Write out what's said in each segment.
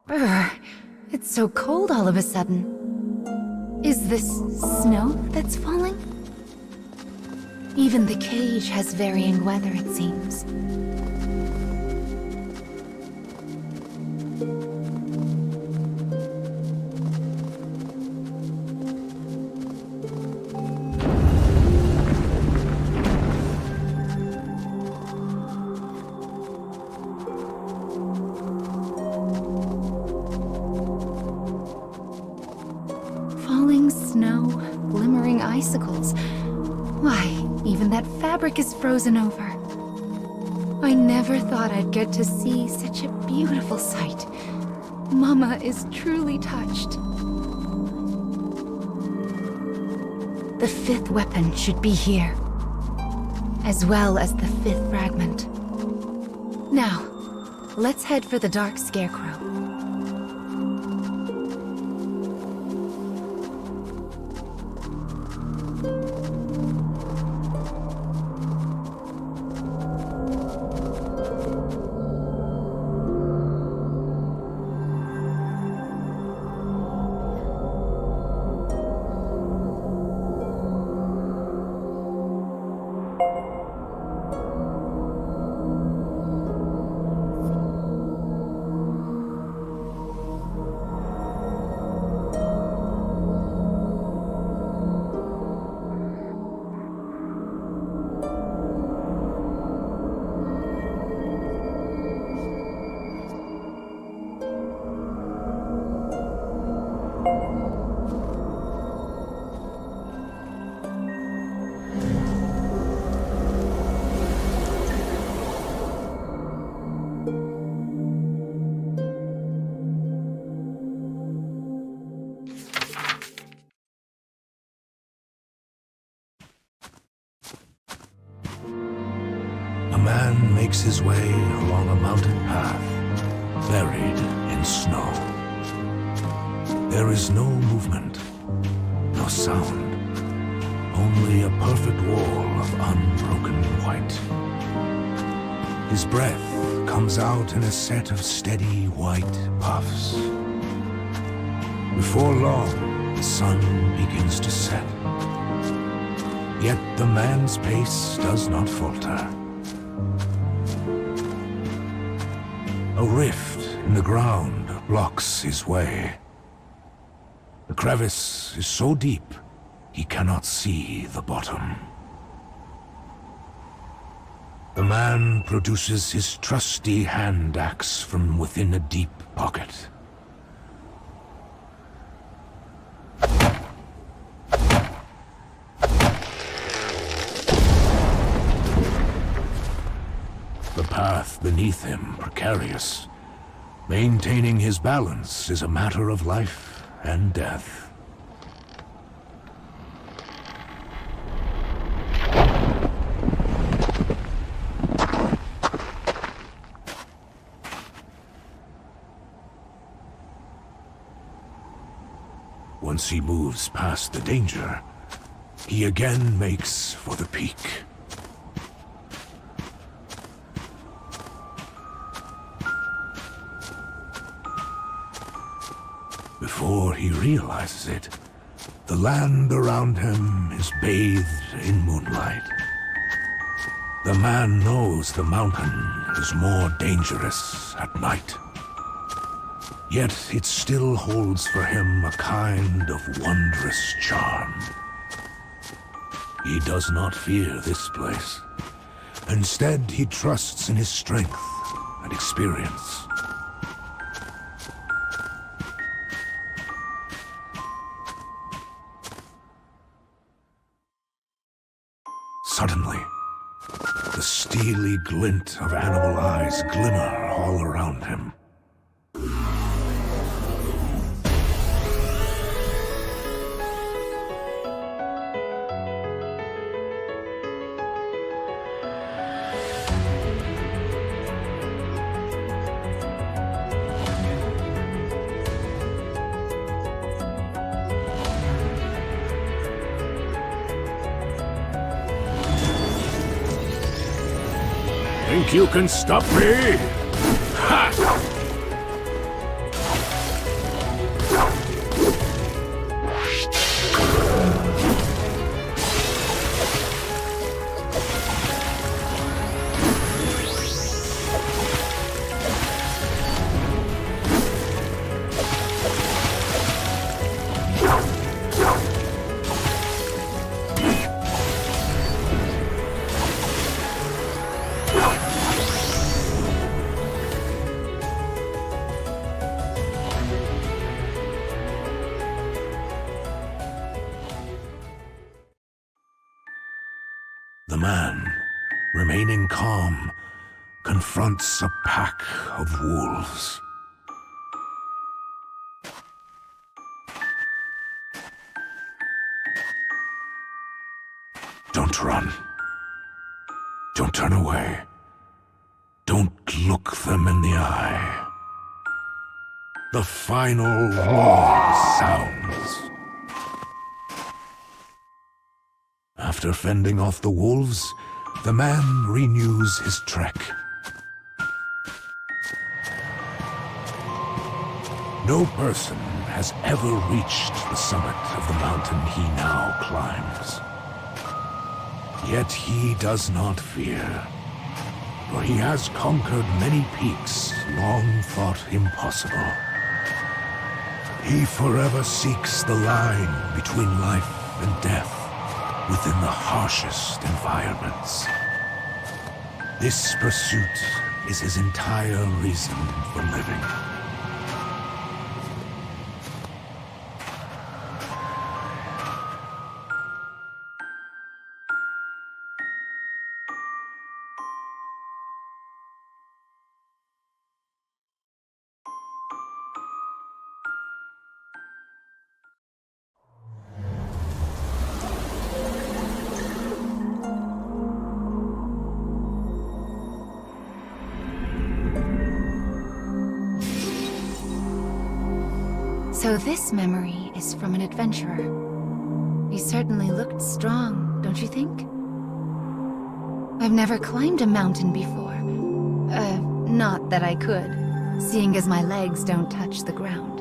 Brr, it's so cold all of a sudden. Is this snow that's falling? Even the cage has varying weather, it seems. Falling snow, glimmering icicles. Why, even that fabric is frozen over. I never thought I'd get to see such a beautiful sight. Mama is truly touched. The fifth weapon should be here, as well as the fifth fragment. Now, let's head for the Dark Scarecrow. A man makes his way along a mountain path, buried in snow. There is no movement, no sound, only a perfect wall of unbroken white. His breath comes out in a set of steady white puffs. Before long, the sun begins to set. Yet the man's pace does not falter. A rift in the ground blocks his way. The crevice is so deep, he cannot see the bottom. The man produces his trusty hand axe from within a deep pocket. The path beneath him precarious. Maintaining his balance is a matter of life and death. Once he moves past the danger, he again makes for the peak. Before he realizes it, the land around him is bathed in moonlight. The man knows the mountain is more dangerous at night. Yet it still holds for him a kind of wondrous charm. He does not fear this place. Instead, he trusts in his strength and experience. Suddenly, the steely glint of animal eyes glimmer all around him. Think you can stop me? Ha! the man, remaining calm, confronts a pack of wolves. Don't run. Don't turn away. Don't look them in the eye. The final roar sounds. After fending off the wolves, the man renews his trek. No person has ever reached the summit of the mountain he now climbs. Yet he does not fear, for he has conquered many peaks long thought impossible. He forever seeks the line between life and death within the harshest environments. This pursuit is his entire reason for living. So this memory is from an adventurer. He certainly looked strong, don't you think? I've never climbed a mountain before. Not that I could, seeing as my legs don't touch the ground.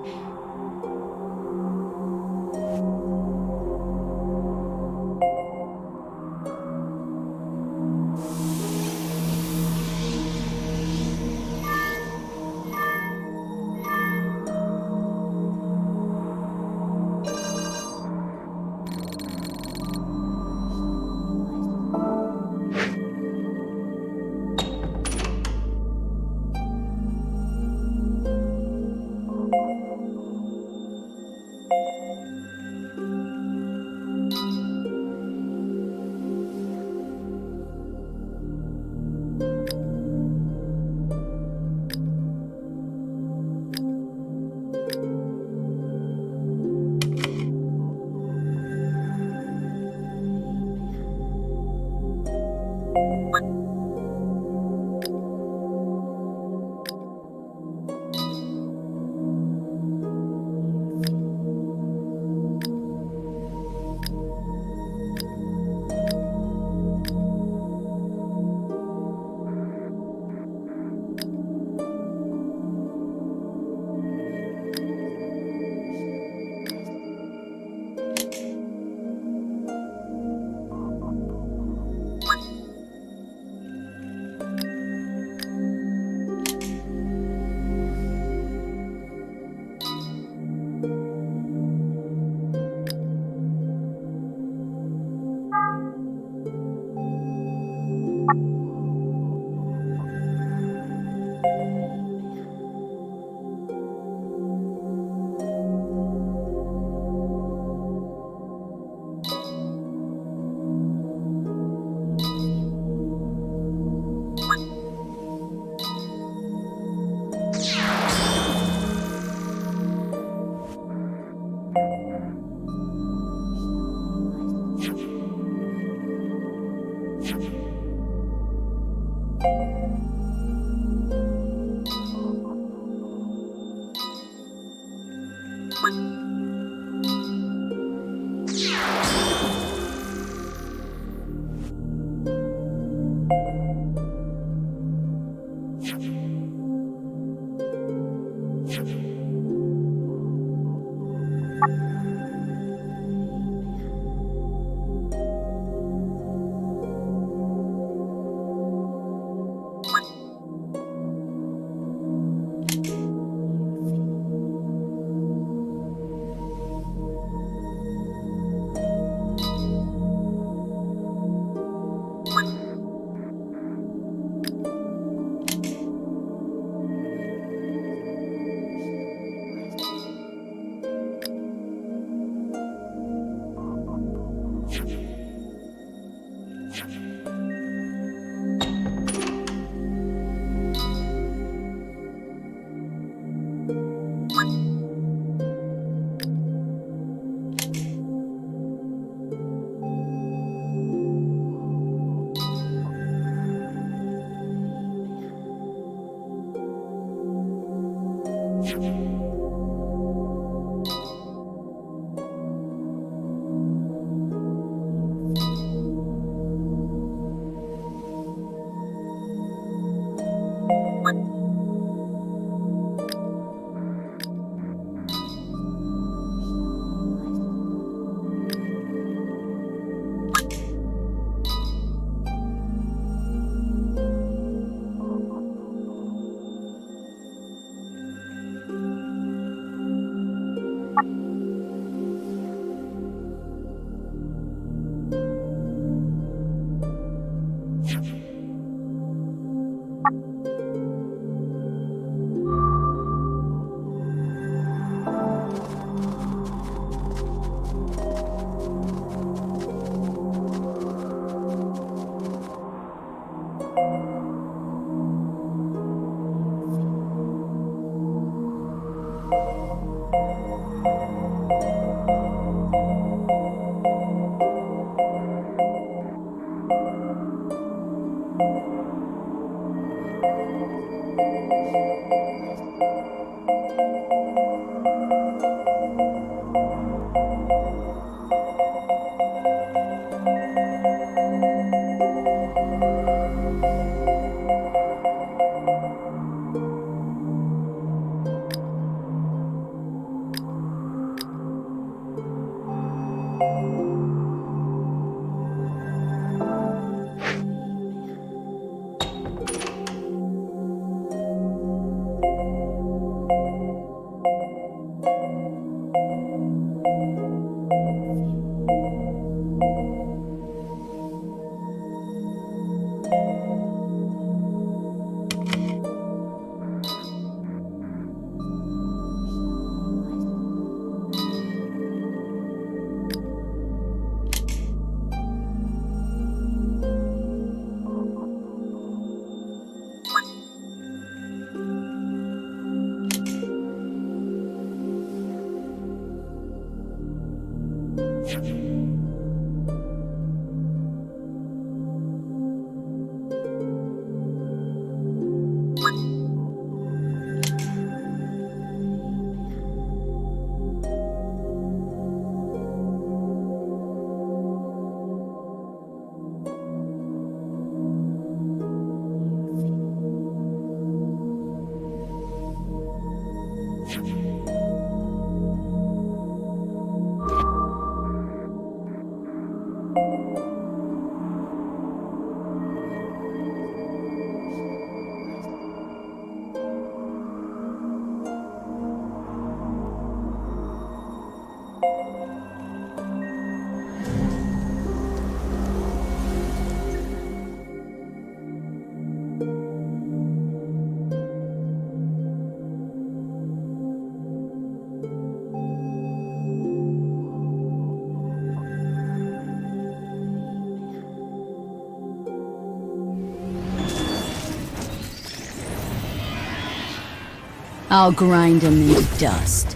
I'll grind them into dust.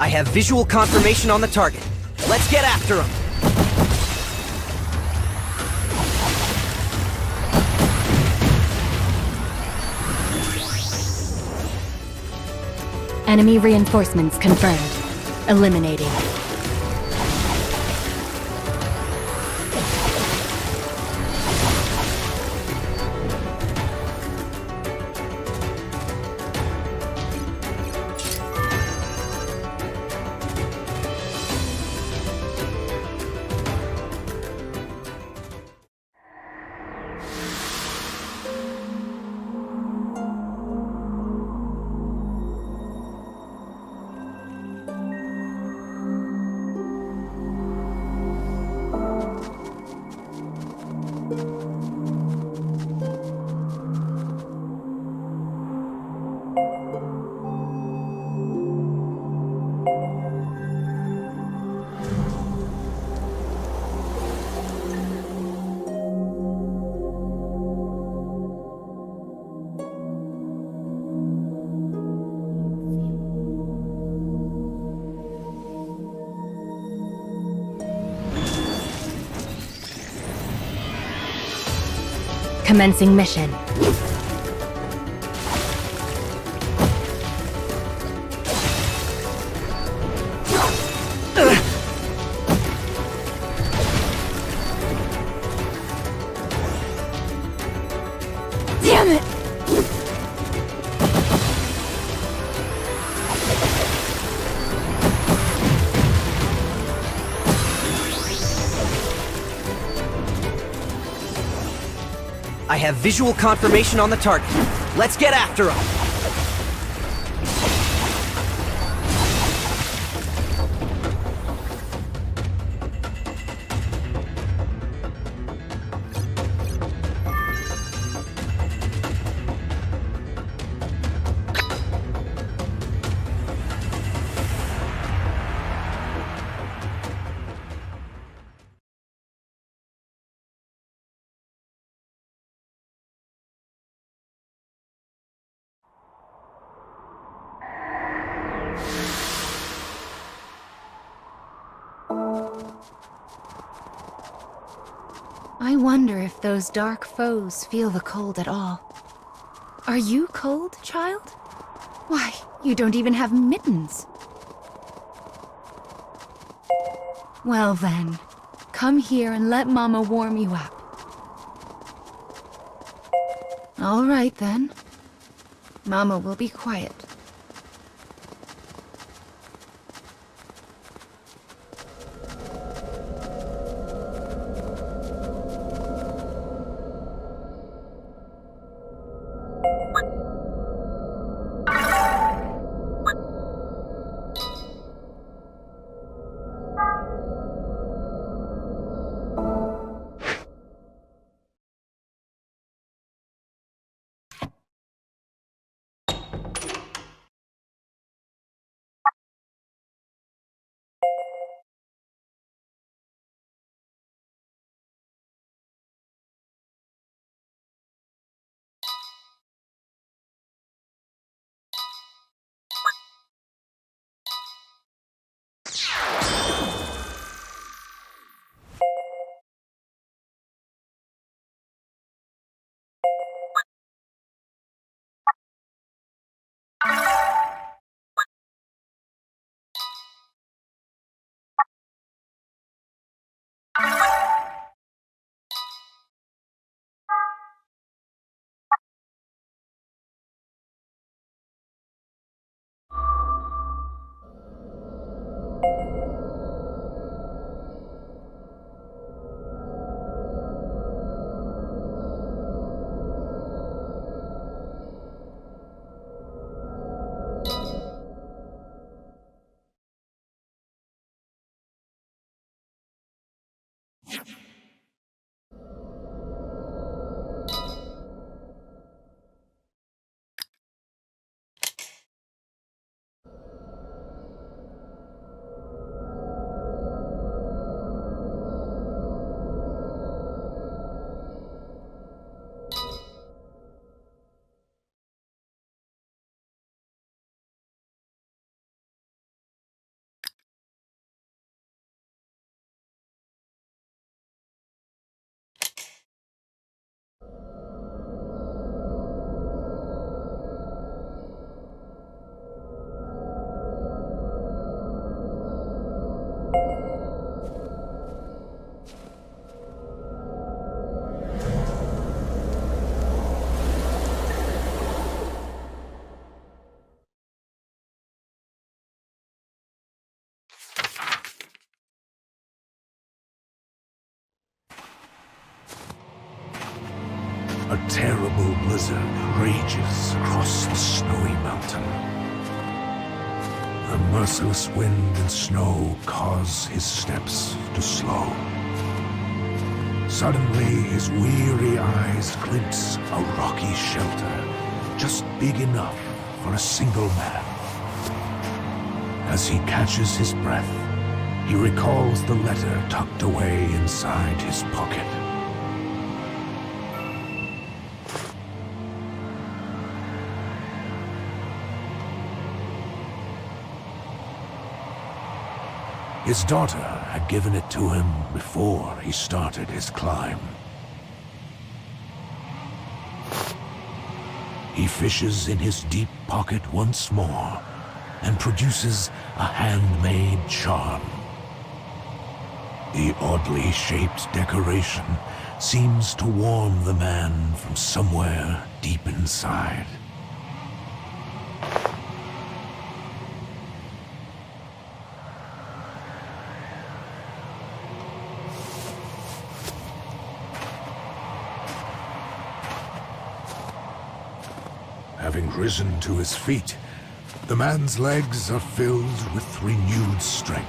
I have visual confirmation on the target. Let's get after him! Enemy reinforcements confirmed. Eliminating. Commencing mission. Damn it! I have visual confirmation on the target. Let's get after him! I wonder if those dark foes feel the cold at all. Are you cold, child? Why, you don't even have mittens. Well then, come here and let Mama warm you up. All right then. Mama will be quiet. A terrible blizzard rages across the snowy mountain. The merciless wind and snow cause his steps to slow. Suddenly, his weary eyes glimpse a rocky shelter, just big enough for a single man. As he catches his breath, he recalls the letter tucked away inside his pocket. His daughter had given it to him before he started his climb. He fishes in his deep pocket once more and produces a handmade charm. The oddly shaped decoration seems to warm the man from somewhere deep inside. Having risen to his feet, the man's legs are filled with renewed strength.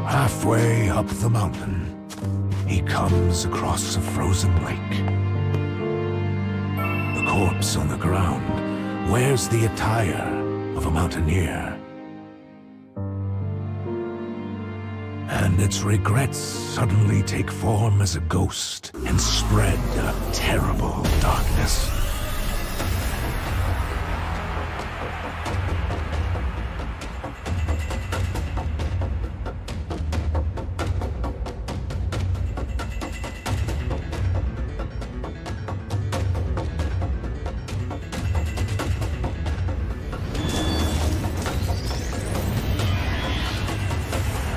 Halfway up the mountain, he comes across a frozen lake. The corpse on the ground wears the attire of a mountaineer. And its regrets suddenly take form as a ghost and spread a terrible darkness.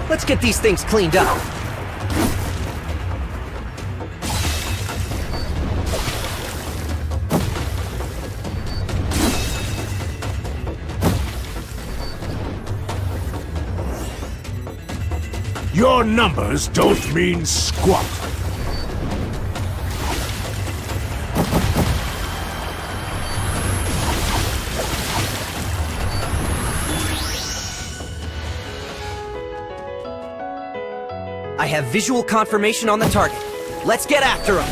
Let's get these things cleaned up. Your numbers don't mean squat. I have visual confirmation on the target. Let's get after him.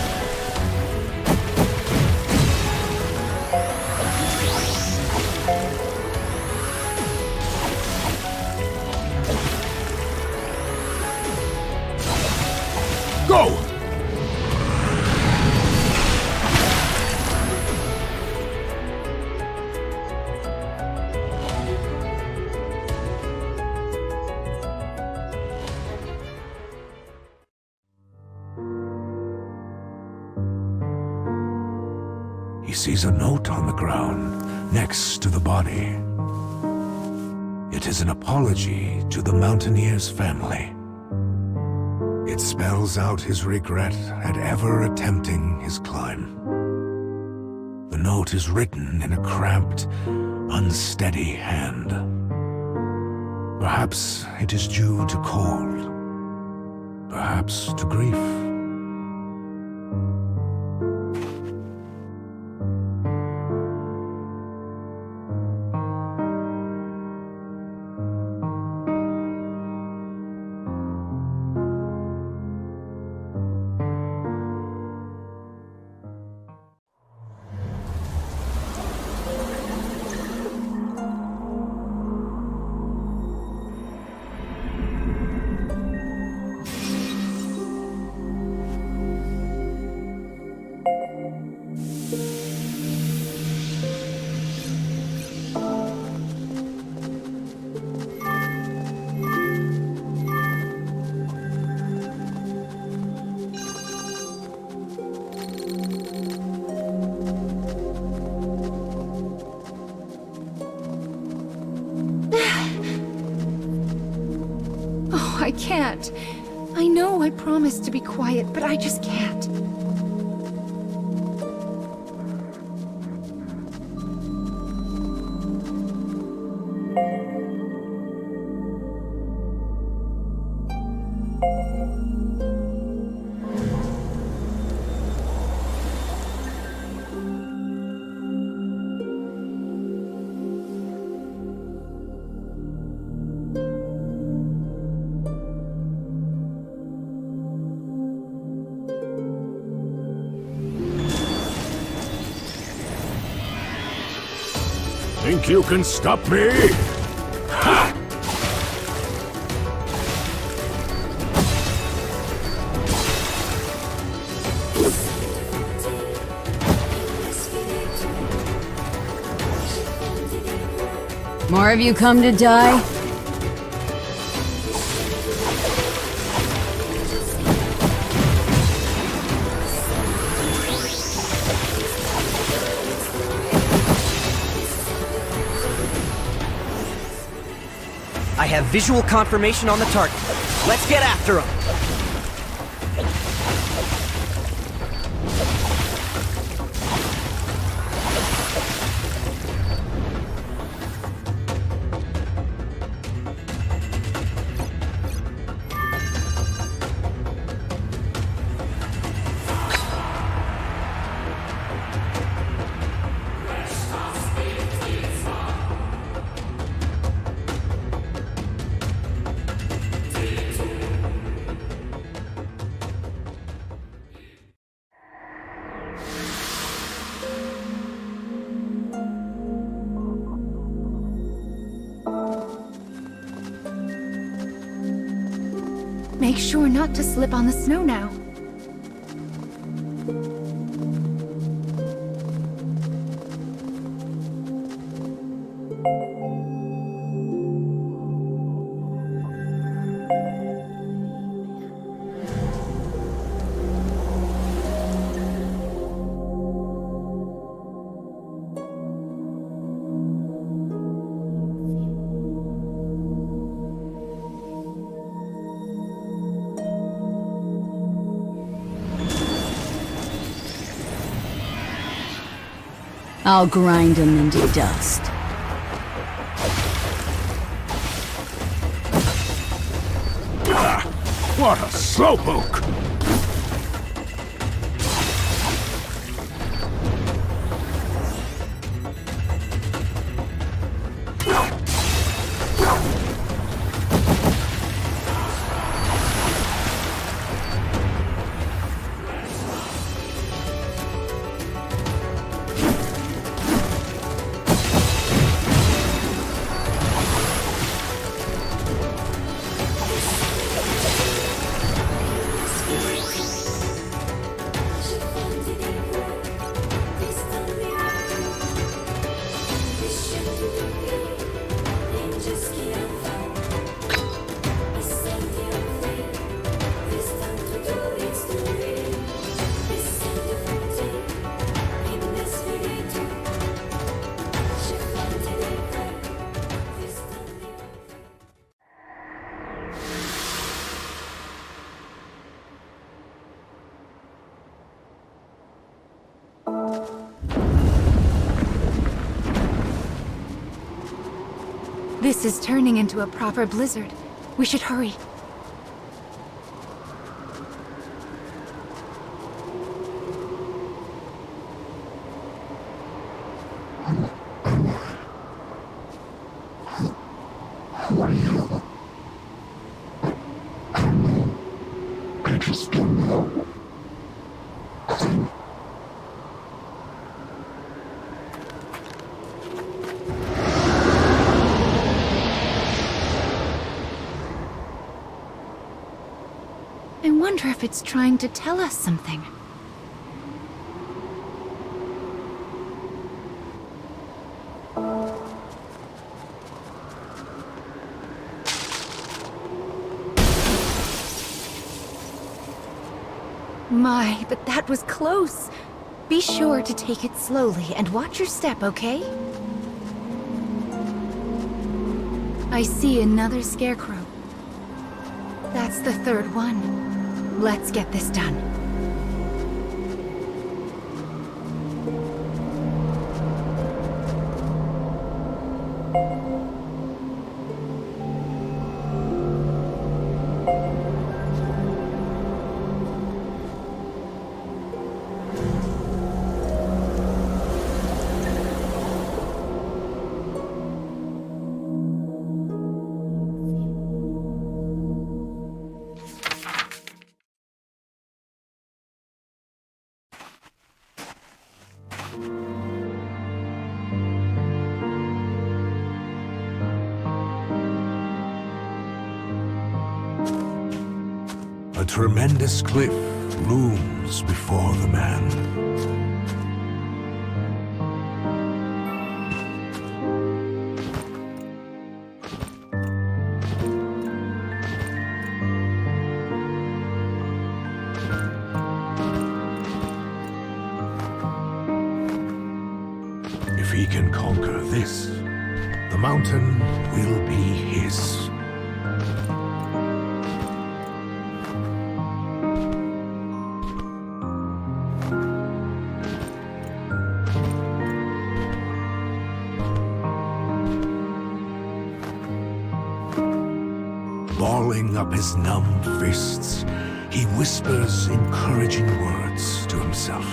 Go! He sees a note on the ground next to the body. It is an apology to the mountaineer's family. It spells out his regret at ever attempting his climb. The note is written in a cramped, unsteady hand. Perhaps it is due to cold. Perhaps to grief. I can't. I know I promised to be quiet, but I just can't. Think you can stop me? Ha! More of you come to die? I have visual confirmation on the target. Let's get after him. Make sure not to slip on the snow now. I'll grind them into dust. What a slowpoke! This is turning into a proper blizzard. We should hurry. I wonder if it's trying to tell us something. My, but that was close. Be sure to take it slowly and watch your step, okay? I see another scarecrow. That's the third one. Let's get this done. A tremendous cliff looms before the man. If he can conquer this, the mountain will be his. Balling up his numb fists, he whispers encouraging words to himself.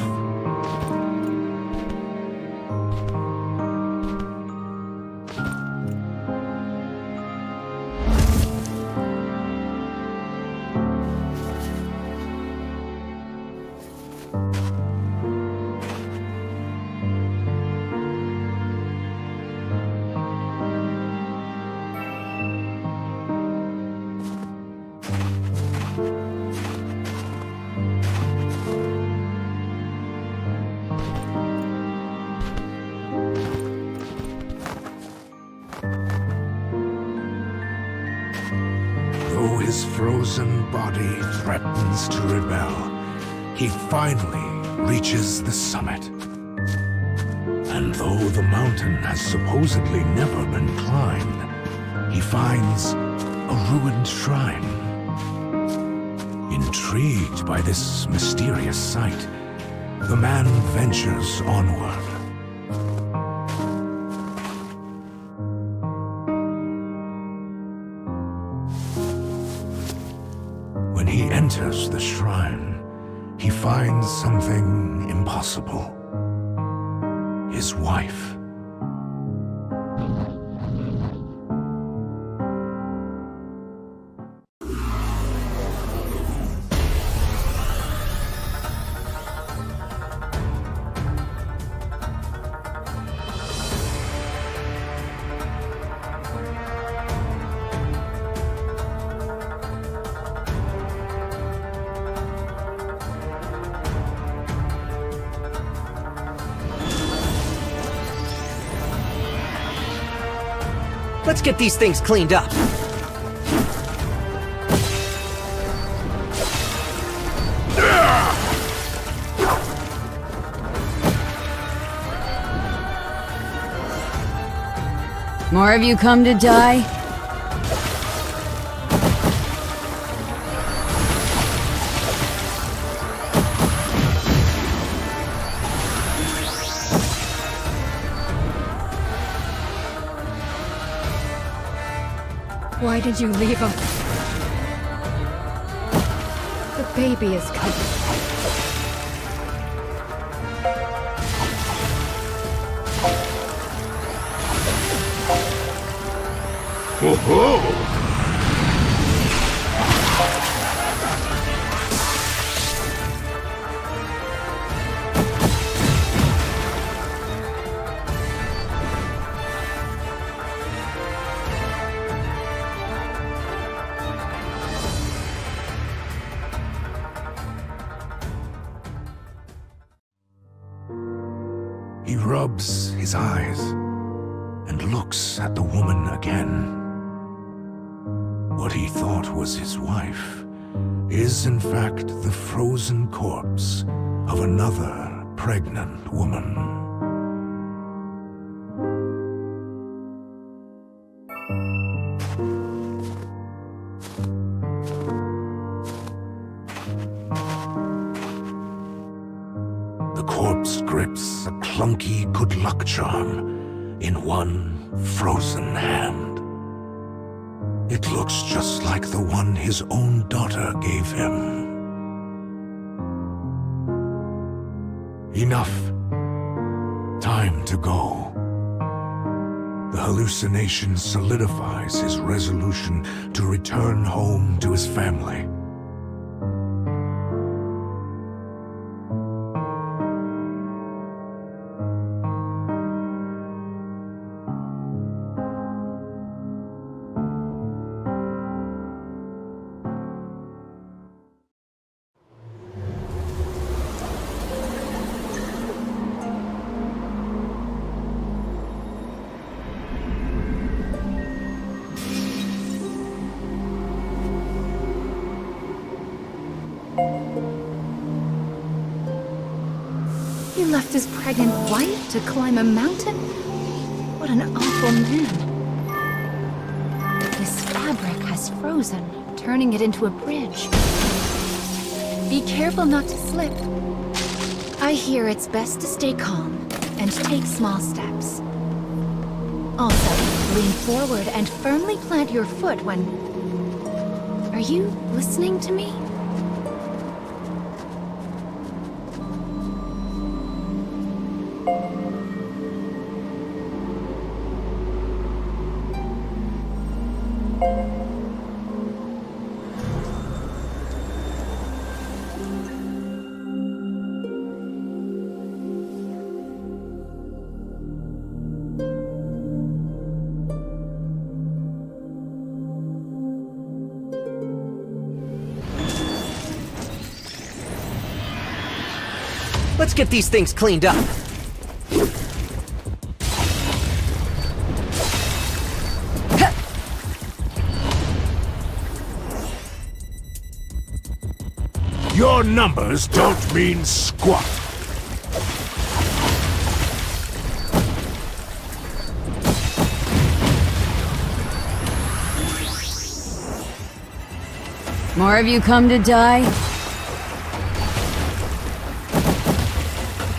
his frozen body threatens to rebel, he finally reaches the summit. And though the mountain has supposedly never been climbed, he finds a ruined shrine. Intrigued by this mysterious sight, the man ventures onward. When he enters the shrine, he finds something impossible. His wife. Let's get these things cleaned up. More of you come to die? Why did you leave us? The baby is coming. Ho-ho! He rubs his eyes and looks at the woman again. What he thought was his wife is in fact the frozen corpse of another pregnant woman. The corpse grips a clunky good luck charm in one frozen hand. It looks just like the one his own daughter gave him. Enough. Time to go. The hallucination solidifies his resolution to return home to his family. He left his pregnant wife to climb a mountain? What an awful man. This fabric has frozen, turning it into a bridge. Be careful not to slip. I hear it's best to stay calm and take small steps. Also, lean forward and firmly plant your foot when... Are you listening to me? Let's get these things cleaned up. Your numbers don't mean squat. More of you come to die?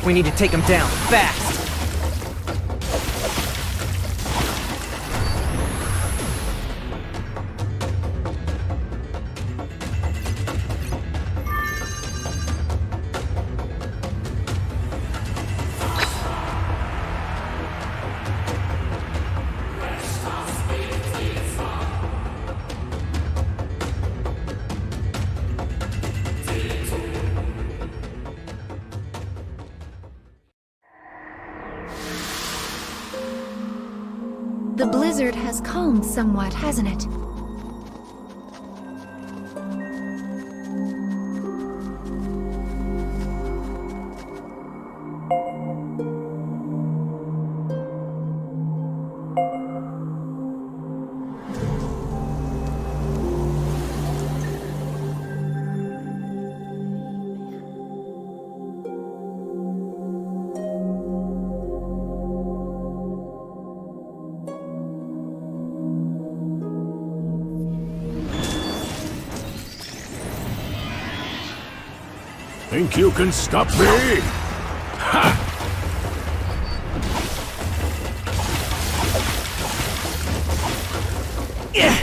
We need to take him down, fast! The blizzard has calmed somewhat, hasn't it? Think you can stop me? Ha! Yeah.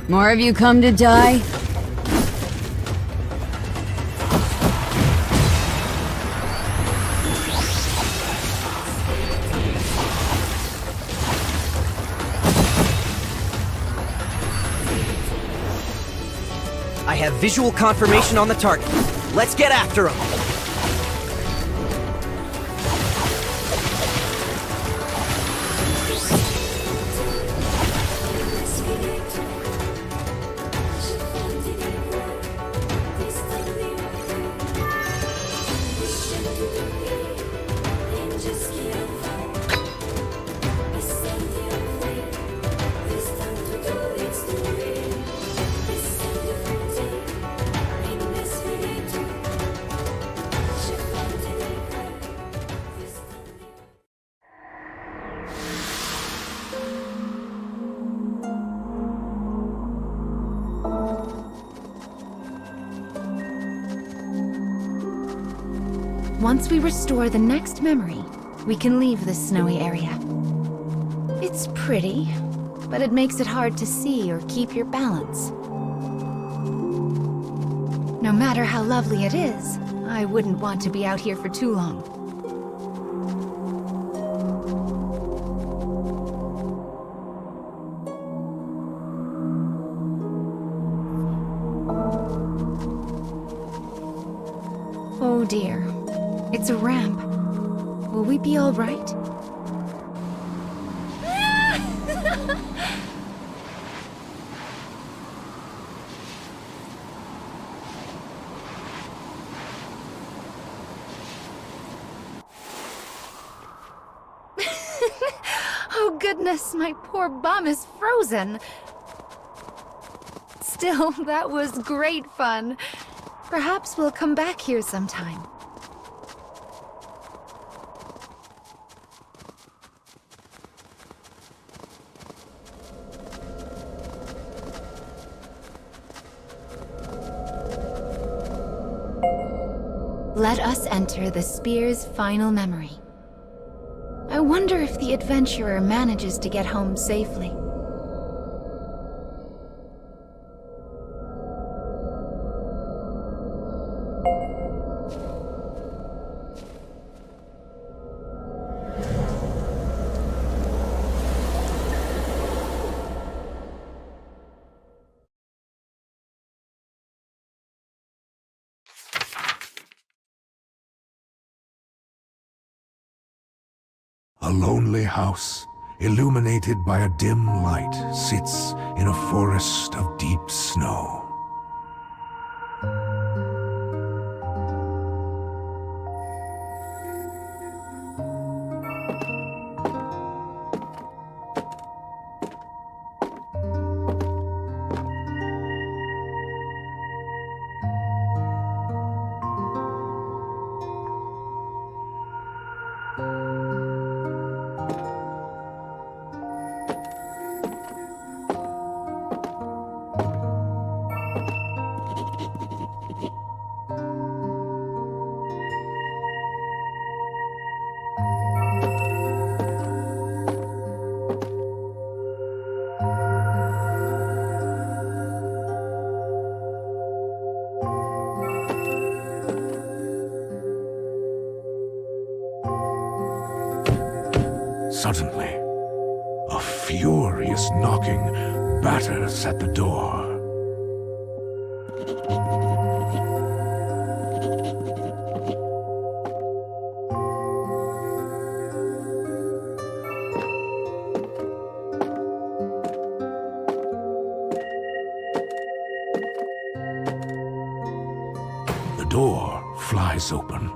More of you come to die? I have visual confirmation on the target. Let's get after him! Once we restore the next memory, we can leave this snowy area. It's pretty, but it makes it hard to see or keep your balance. No matter how lovely it is, I wouldn't want to be out here for too long. Oh dear. It's a ramp. Will we be all right? Oh goodness, my poor bum is frozen. Still, that was great fun. Perhaps we'll come back here sometime. Let us enter the spear's final memory. I wonder if the adventurer manages to get home safely. A lonely house, illuminated by a dim light, sits in a forest of deep snow. Suddenly, a furious knocking batters at the door. The door flies open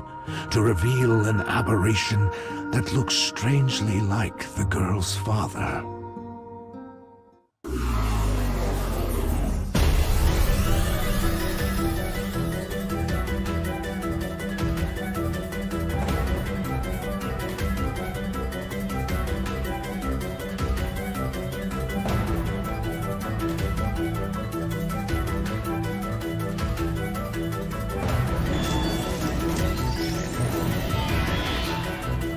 to reveal an aberration that looks strangely like the girl's father.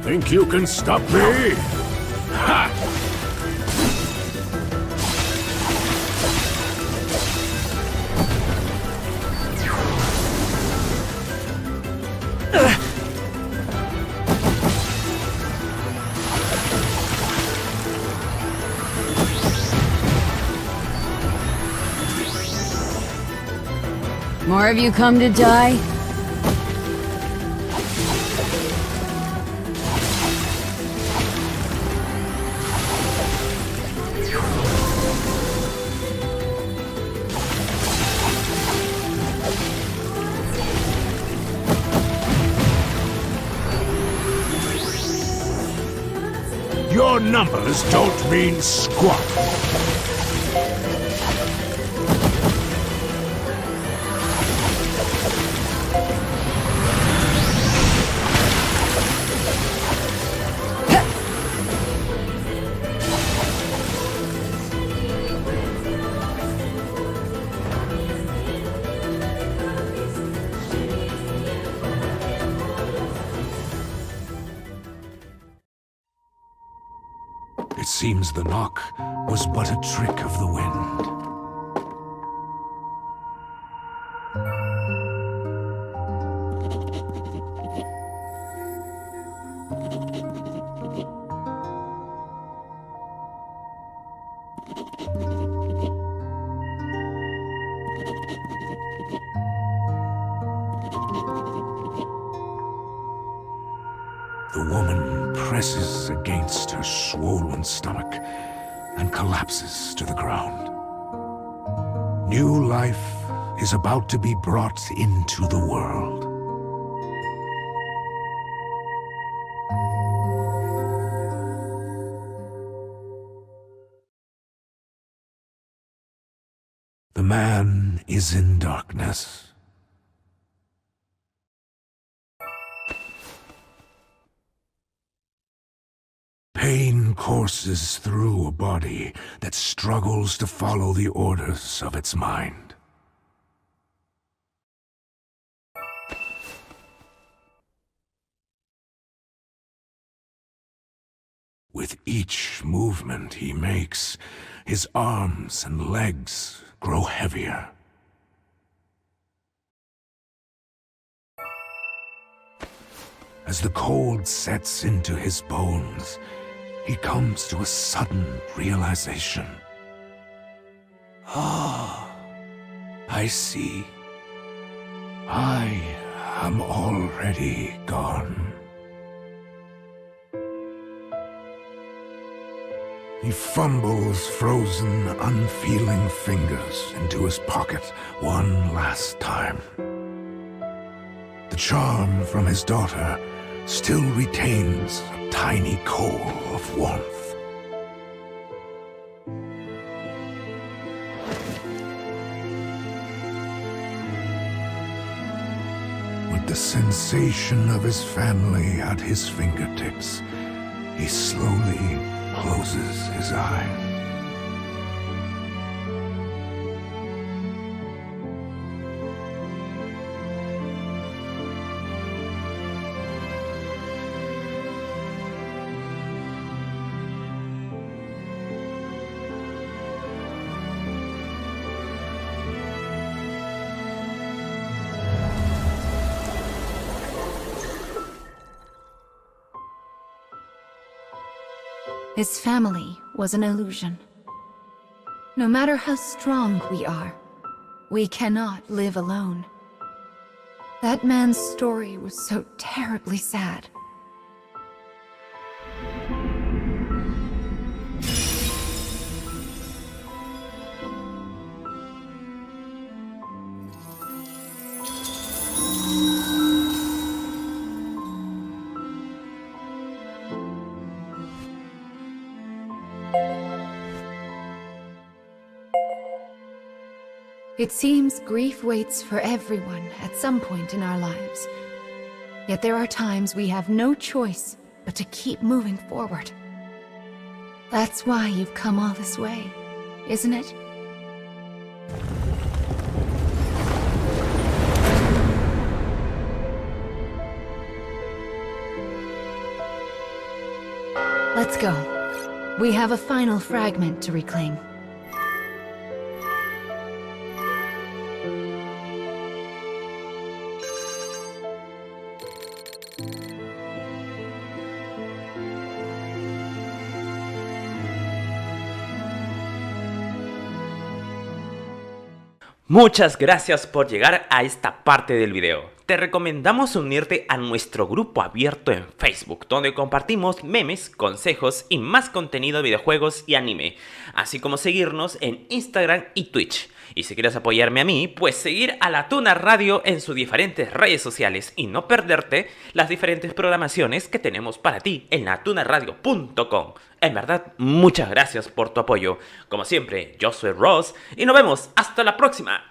Think you can stop me? Ha! More of you come to die? Your numbers don't mean squat. It seems the knock was but a trick of the wind. The woman presses against her swollen stomach and collapses to the ground. New life is about to be brought into the world. The man is in darkness. Pain courses through a body that struggles to follow the orders of its mind. With each movement he makes, his arms and legs grow heavier. As the cold sets into his bones, he comes to a sudden realization. Ah, I see. I am already gone. He fumbles frozen, unfeeling fingers into his pocket one last time. The charm from his daughter still retains a tiny coal of warmth. With the sensation of his family at his fingertips, he slowly closes his eyes. His family was an illusion. No matter how strong we are, we cannot live alone. That man's story was so terribly sad. It seems grief waits for everyone at some point in our lives. Yet there are times we have no choice but to keep moving forward. That's why you've come all this way, isn't it? Let's go. We have a final fragment to reclaim. Muchas gracias por llegar a esta parte del video. Te recomendamos unirte a nuestro grupo abierto en Facebook, donde compartimos memes, consejos y más contenido de videojuegos y anime, así como seguirnos en Instagram y Twitch. Y si quieres apoyarme a mí, pues seguir a La Tuna Radio en sus diferentes redes sociales y no perderte las diferentes programaciones que tenemos para ti en latunaradio.com. En verdad, muchas gracias por tu apoyo. Como siempre, yo soy Ross y nos vemos hasta la próxima.